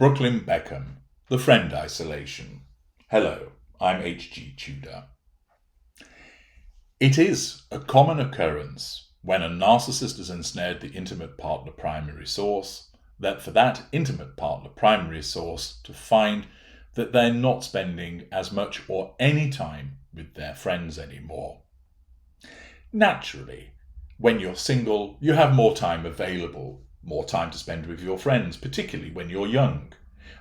Brooklyn Beckham, The Friend Isolation. Hello, I'm H.G. Tudor. It is a common occurrence when a narcissist has ensnared the intimate partner primary source, that for that intimate partner primary source to find that they're not spending as much or any time with their friends anymore. Naturally, when you're single, you have more time available, more time to spend with your friends, particularly when you're young.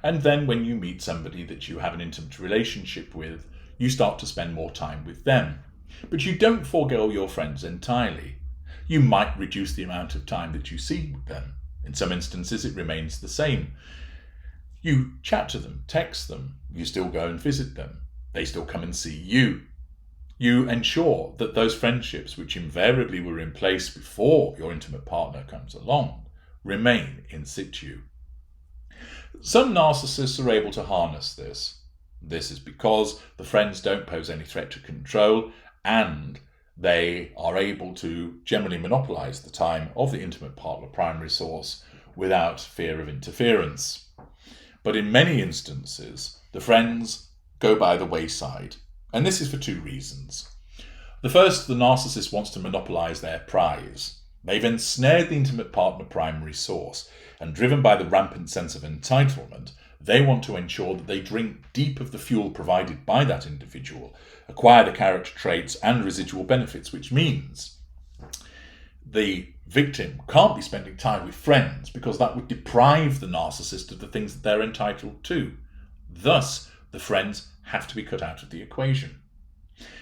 And then when you meet somebody that you have an intimate relationship with, you start to spend more time with them. But you don't forego your friends entirely. You might reduce the amount of time that you see with them. In some instances, it remains the same. You chat to them, text them, you still go and visit them. They still come and see you. You ensure that those friendships, which invariably were in place before your intimate partner comes along, remain in situ. Some narcissists are able to harness this. This is because the friends don't pose any threat to control, and they are able to generally monopolize the time of the intimate partner primary source without fear of interference. But in many instances, the friends go by the wayside, and this is for two reasons. The first, the narcissist wants to monopolize their prize. They've ensnared the intimate partner primary source, and driven by the rampant sense of entitlement, they want to ensure that they drink deep of the fuel provided by that individual, acquire the character traits and residual benefits, which means the victim can't be spending time with friends because that would deprive the narcissist of the things that they're entitled to. Thus, the friends have to be cut out of the equation.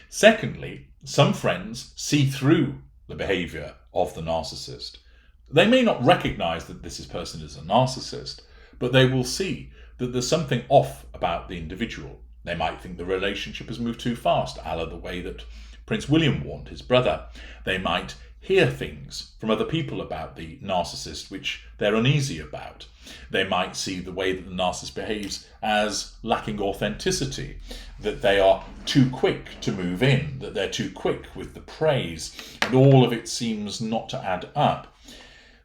Secondly, some friends see through the behavior of the narcissist. They may not recognize that this person is a narcissist, but they will see that there's something off about the individual. They might think the relationship has moved too fast, a la the way that Prince William warned his brother. They might hear things from other people about the narcissist which they're uneasy about. They might see the way that the narcissist behaves as lacking authenticity, that they are too quick to move in, that they're too quick with the praise, and all of it seems not to add up.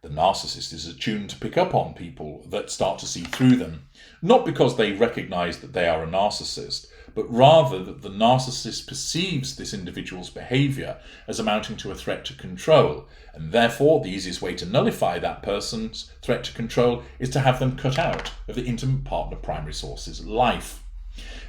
The narcissist is attuned to pick up on people that start to see through them, not because they recognize that they are a narcissist, but rather that the narcissist perceives this individual's behavior as amounting to a threat to control, and therefore the easiest way to nullify that person's threat to control is to have them cut out of the intimate partner primary source's life.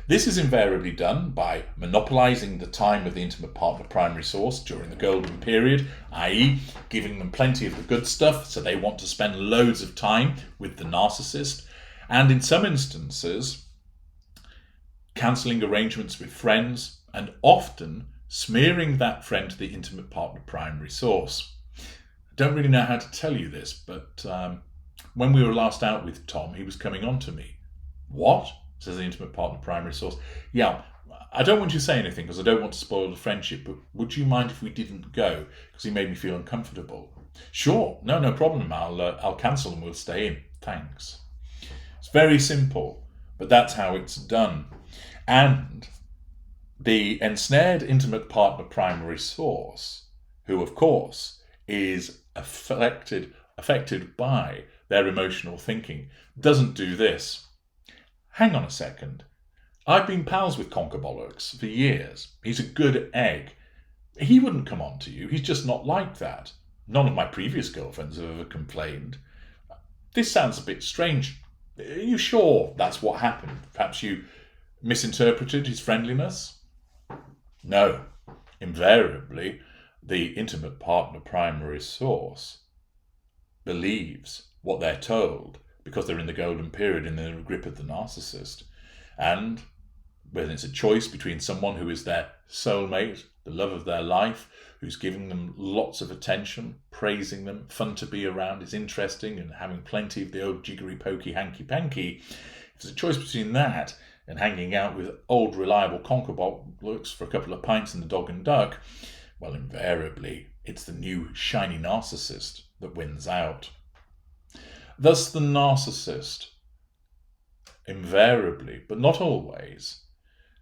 This is invariably done by monopolizing the time of the intimate partner primary source during the golden period, i.e. giving them plenty of the good stuff, so they want to spend loads of time with the narcissist, and in some instances, cancelling arrangements with friends, and often smearing that friend to the intimate partner primary source. I don't really know how to tell you this, but when we were last out with Tom, he was coming on to me. What? Says the intimate partner primary source. Yeah, I don't want you to say anything because I don't want to spoil the friendship, but would you mind if we didn't go? Because he made me feel uncomfortable. Sure, no problem. I'll cancel and we'll stay in. Thanks. It's very simple, but that's how it's done. And the ensnared intimate partner primary source, who of course is affected by their emotional thinking, doesn't do this. Hang on a second. I've been pals with Conkerbollocks for years. He's a good egg. He wouldn't come on to you. He's just not like that. None of my previous girlfriends have ever complained. This sounds a bit strange. Are you sure that's what happened? Perhaps you misinterpreted his friendliness? No. Invariably, the intimate partner primary source believes what they're told, because they're in the golden period and they're in the grip of the narcissist. And when it's a choice between someone who is their soulmate, the love of their life, who's giving them lots of attention, praising them, fun to be around, is interesting, and having plenty of the old jiggery pokey hanky panky, if there's a choice between that and hanging out with old reliable Conkerbollocks for a couple of pints and the dog and duck, well, invariably it's the new shiny narcissist that wins out. Thus, the narcissist invariably, but not always,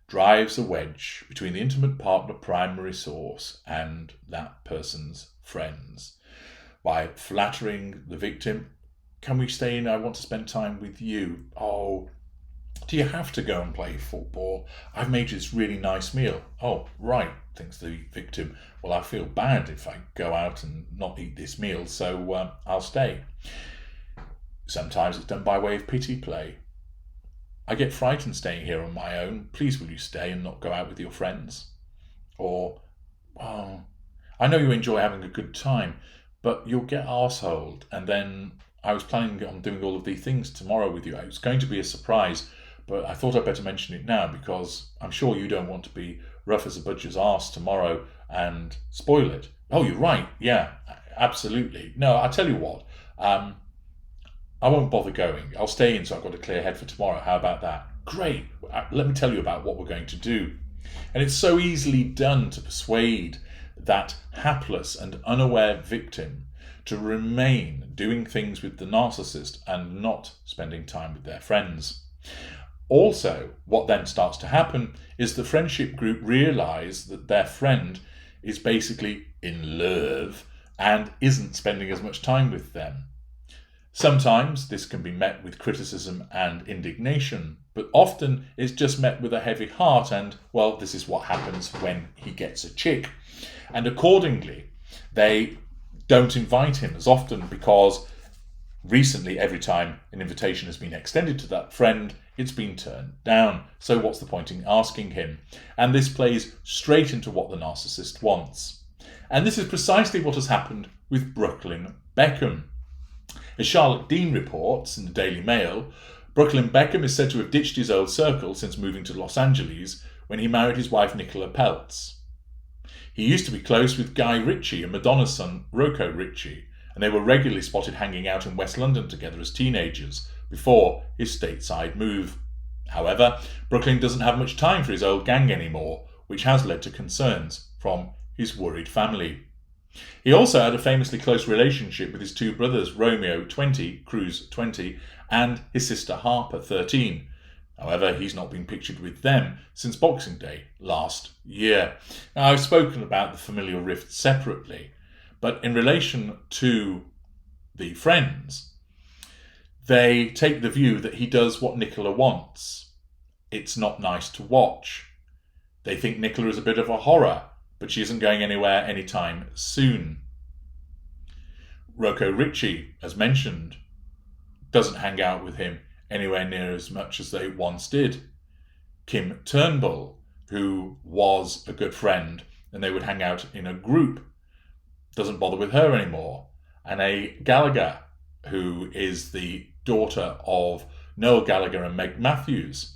drives a wedge between the intimate partner primary source and that person's friends by flattering the victim, can we stay in? I want to spend time with you. Oh, do you have to go and play football? I've made you this really nice meal. Oh, right, thinks the victim. Well, I feel bad if I go out and not eat this meal, so I'll stay. Sometimes it's done by way of pity play. I get frightened staying here on my own. Please will you stay and not go out with your friends? Or, oh, I know you enjoy having a good time, but you'll get arseholed, and then I was planning on doing all of these things tomorrow with you. It was going to be a surprise, but I thought I'd better mention it now because I'm sure you don't want to be rough as a butcher's arse tomorrow and spoil it. Oh, you're right. Yeah, absolutely. No, I'll tell you what. I won't bother going. I'll stay in so I've got a clear head for tomorrow. How about that? Great. Let me tell you about what we're going to do. And it's so easily done to persuade that hapless and unaware victim to remain doing things with the narcissist and not spending time with their friends. Also, what then starts to happen is the friendship group realise that their friend is basically in love and isn't spending as much time with them. Sometimes this can be met with criticism and indignation, but often it's just met with a heavy heart and, well, this is what happens when he gets a chick. And accordingly, they don't invite him as often because recently, every time an invitation has been extended to that friend, it's been turned down. So what's the point in asking him? And this plays straight into what the narcissist wants. And this is precisely what has happened with Brooklyn Beckham. As Charlotte Dean reports in the Daily Mail, Brooklyn Beckham is said to have ditched his old circle since moving to Los Angeles when he married his wife Nicola Peltz. He used to be close with Guy Ritchie and Madonna's son Rocco Ritchie, and they were regularly spotted hanging out in West London together as teenagers before his stateside move. However, Brooklyn doesn't have much time for his old gang anymore, which has led to concerns from his worried family. He also had a famously close relationship with his two brothers, Romeo, 20, Cruz, 20, and his sister Harper, 13. However, he's not been pictured with them since Boxing Day last year. Now, I've spoken about the familial rift separately, but in relation to the friends, they take the view that he does what Nicola wants. It's not nice to watch. They think Nicola is a bit of a horror, but she isn't going anywhere anytime soon. Rocco Ritchie, as mentioned, doesn't hang out with him anywhere near as much as they once did. Kim Turnbull, who was a good friend, and they would hang out in a group, doesn't bother with her anymore. And a Gallagher, who is the daughter of Noel Gallagher and Meg Matthews,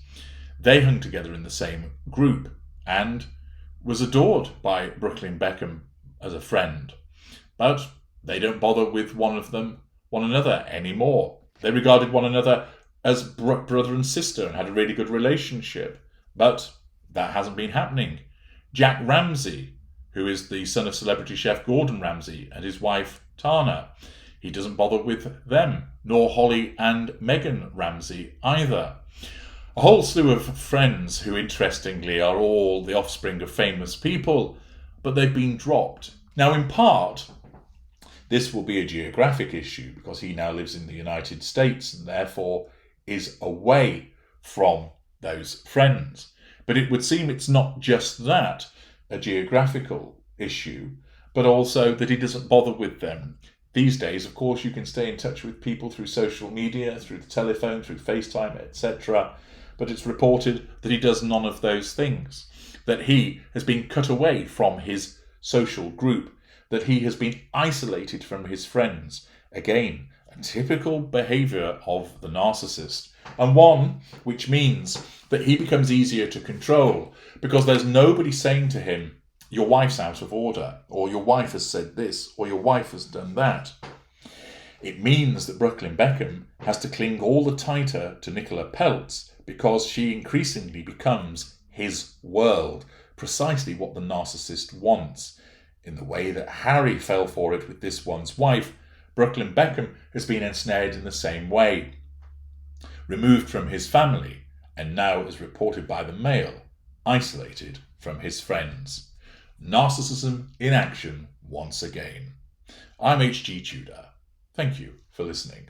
they hung together in the same group and was adored by Brooklyn Beckham as a friend. But they don't bother with one another anymore. They regarded one another as brother and sister and had a really good relationship. But that hasn't been happening. Jack Ramsay, who is the son of celebrity chef Gordon Ramsay, and his wife Tana, he doesn't bother with them, nor Holly and Megan Ramsay either. A whole slew of friends who, interestingly, are all the offspring of famous people, but they've been dropped. Now, in part, this will be a geographic issue because he now lives in the United States and therefore is away from those friends. But it would seem it's not just that, a geographical issue, but also that he doesn't bother with them. These days, of course, you can stay in touch with people through social media, through the telephone, through FaceTime, etc. But it's reported that he does none of those things, that he has been cut away from his social group, that he has been isolated from his friends. Again, a typical behaviour of the narcissist, and one which means that he becomes easier to control because there's nobody saying to him, your wife's out of order, or your wife has said this, or your wife has done that. It means that Brooklyn Beckham has to cling all the tighter to Nicola Peltz because she increasingly becomes his world, precisely what the narcissist wants. In the way that Harry fell for it with this one's wife, Brooklyn Beckham has been ensnared in the same way. Removed from his family, and now, as reported by the Mail, isolated from his friends. Narcissism in action once again. I'm H.G. Tudor. Thank you for listening.